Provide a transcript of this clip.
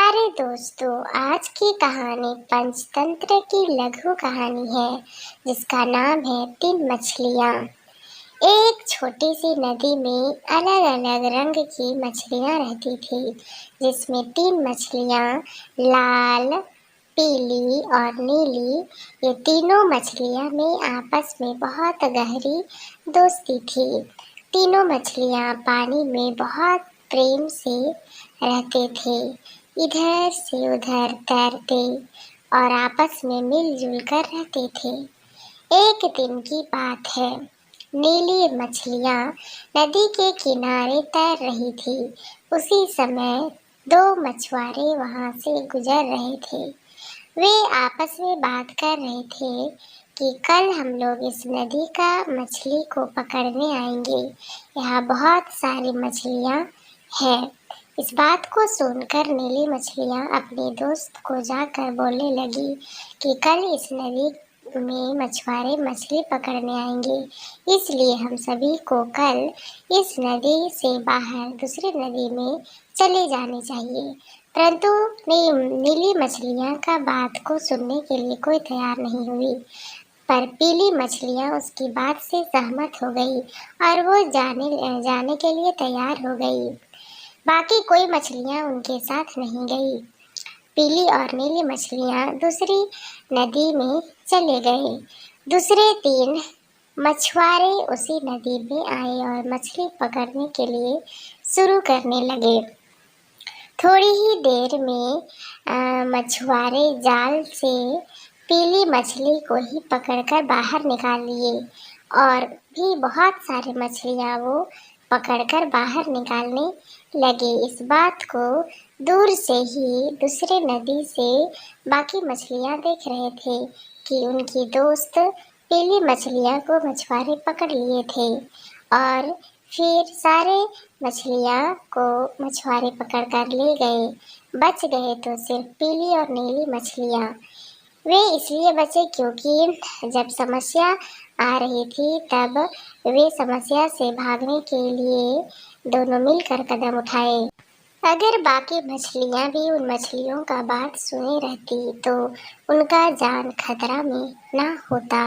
प्यारे दोस्तों, आज की कहानी पंचतंत्र की लघु कहानी है जिसका नाम है तीन मछलियाँ। एक छोटी सी नदी में अलग अलग रंग की मछलियाँ रहती थी, जिसमें तीन मछलियाँ लाल, पीली और नीली, ये तीनों मछलियाँ में आपस में बहुत गहरी दोस्ती थी। तीनों मछलियाँ पानी में बहुत प्रेम से रहते थे, इधर से उधर तैरते और आपस में मिलजुल कर रहते थे। एक दिन की बात है, नीली मछलियाँ नदी के किनारे तैर रही थी। उसी समय दो मछुआरे वहां से गुजर रहे थे। वे आपस में बात कर रहे थे कि कल हम लोग इस नदी का मछली को पकड़ने आएंगे। यहाँ बहुत सारी मछलियाँ हैं। इस बात को सुनकर नीली मछलियाँ अपने दोस्त को जाकर बोलने लगी कि कल इस नदी में मछुआरे मछली पकड़ने आएंगे, इसलिए हम सभी को कल इस नदी से बाहर दूसरी नदी में चले जाने चाहिए। परंतु नीली मछलियाँ का बात को सुनने के लिए कोई तैयार नहीं हुई, पर पीली मछलियाँ उसकी बात से सहमत हो गई और वो जाने के लिए तैयार हो गई। बाकी कोई मछलियाँ उनके साथ नहीं गई। पीली और नीली मछलियाँ दूसरी नदी में चले गए। दूसरे तीन मछुआरे उसी नदी में आए और मछली पकड़ने के लिए शुरू करने लगे। थोड़ी ही देर में मछुआरे जाल से पीली मछली को ही पकड़कर बाहर निकाल लिए और भी बहुत सारी मछलियाँ वो पकड़कर बाहर निकालने लगे। इस बात को दूर से ही दूसरे नदी से बाकी मछलियाँ देख रहे थे कि उनकी दोस्त पीली मछलियाँ को मछुआरे पकड़ लिए थे और फिर सारे मछलियाँ को मछुआरे पकड़ कर ले गए। बच गए तो सिर्फ पीली और नीली मछलियाँ। वे इसलिए बचे क्योंकि जब समस्या आ रही थी तब वे समस्या से भागने के लिए दोनों मिलकर कदम उठाए। अगर बाकी मछलियाँ भी उन मछलियों का बात सुने रहती तो उनका जान खतरा में ना होता।